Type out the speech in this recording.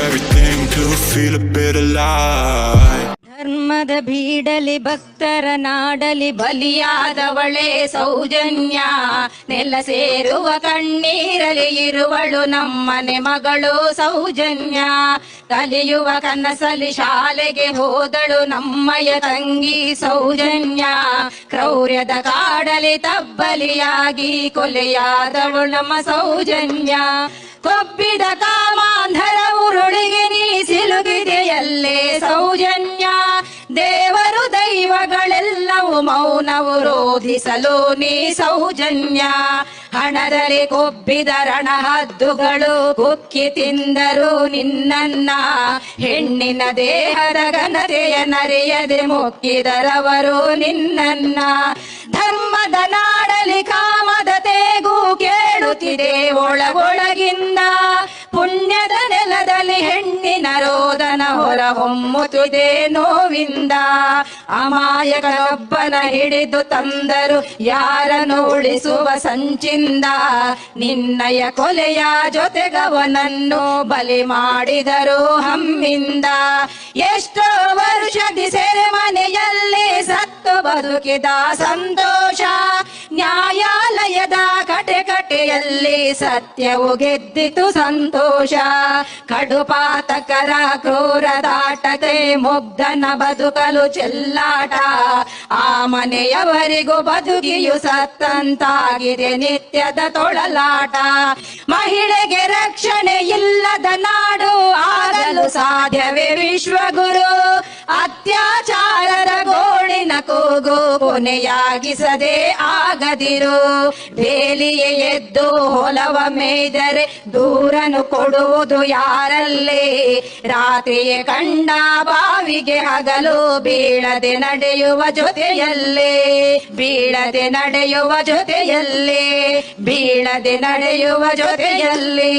everything to feel a bit alive. ಧರ್ಮದ ಬೀಡಲಿ ಭಕ್ತರ ನಾಡಲಿ ಬಲಿಯಾದವಳೇ ಸೌಜನ್ಯ, ನೆಲ ಸೇರುವ ಕಣ್ಣೀರಲಿ ಇರುವಳು ನಮ್ಮನೆ ಮಗಳು ಸೌಜನ್ಯ. ಕಲಿಯುವ ಕನಸಲಿ ಶಾಲೆಗೆ ಹೋದಳು ನಮ್ಮಯ ತಂಗಿ ಸೌಜನ್ಯ. ಕ್ರೌರ್ಯದ ಕಾಡಲಿ ತಬ್ಬಲಿಯಾಗಿ ಕೊಲೆಯಾದವಳು ನಮ್ಮ ಸೌಜನ್ಯ. ಕೊಬ್ಬಿದ ಕಾಮಾಂಧರ ಉರುಳಿಗೆ ನೀ ಸಿಲುಕಿದೆಯಲ್ಲೇ ಸೌಜನ್ಯ. ದೇವರು ದೈವಗಳೆಲ್ಲವೂ ಮೌನವು ರೋಧಿಸಲು ನೀ ಸೌಜನ್ಯ. ಹಣದಲ್ಲಿ ಕೊಬ್ಬಿದ ರಣಹದ್ದುಗಳು ಕುಕ್ಕಿ ತಿಂದರು ನಿನ್ನನ್ನ. ಹೆಣ್ಣಿನ ದೇಹದ ಘನತೆಯ ನರೆಯದೆ ಮೊಕ್ಕಿದರವರು ನಿನ್ನನ್ನ. ಧರ್ಮದ ನಾಡಲಿ ಕಾಮದ ತೇಗು ಕೇಳುತ್ತಿದೆ ಒಳಗೊಳಗಿಂದ. ಪುಣ್ಯದ ನೆಲದಲ್ಲಿ ಹೆಣ್ಣಿನ ರೋದನ ಹೊರ ಹೊಮ್ಮುತ್ತಿದೆ ನೋವಿಂದ. ಅಮಾಯಕನೊಬ್ಬನ ಹಿಡಿದು ತಂದರು ಯಾರನ್ನು ಉಳಿಸುವ ಸಂಚಿಂದ. ನಿನ್ನಯ ಕೊಲೆಯ ಜೊತೆಗವನನ್ನು ಬಲಿ ಮಾಡಿದರು ಹಮ್ಮಿಂದ. ಎಷ್ಟೋ ವರ್ಷದಿ ಸೆರೆಮನೆಯಲ್ಲಿ ಸತ್ತು ಬದುಕಿದ ಸಂತೋಷ. ನ್ಯಾಯಾಲಯದ ಕಟೆಕಟೆಯಲ್ಲಿ ಸತ್ಯವು ಗೆದ್ದಿತು ಸಂತೋಷ. ಕಡುಪಾತಕರ ಕ್ರೂರದಾಟತೆ ಮುಗ್ಧನ ಬದುಕಲು ಚೆಲ್ಲಾಟ. ಆ ಮನೆಯವರಿಗೂ ಬದುಕಿಯು ಸತ್ತಂತಾಗಿದೆ ನಿತ್ಯದ ತೊಳಲಾಟ. ಮಹಿಳೆಗೆ ರಕ್ಷಣೆ ಇಲ್ಲದ ನಾಡು ಆಗಲು ಸಾಧ್ಯವೇ ವಿಶ್ವಗುರು. ಅತ್ಯಾಚಾರರ ಗೋಳಿನ ಕೂಗು ಕೊನೆಯಾಗಿಸದೆ ಆಗದಿರು. ಬೇಲಿಯೇ ಎದ್ದು ಹೊಲವ ಮೇದರೆ ದೂರನು ಕೊಡುವುದು ಯಾರಲ್ಲೇ. ರಾತ್ರಿಯೇ ಕಂಡ ಬಾವಿಗೆ ಹಗಲು ಬೀಳದೆ ನಡೆಯುವ ಜೊತೆಯಲ್ಲೇ. ಬೀಳದೆ ನಡೆಯುವ ಜೊತೆಯಲ್ಲೇ. ಬೀಳದೆ ನಡೆಯುವ ಜೊತೆಯಲ್ಲೇ.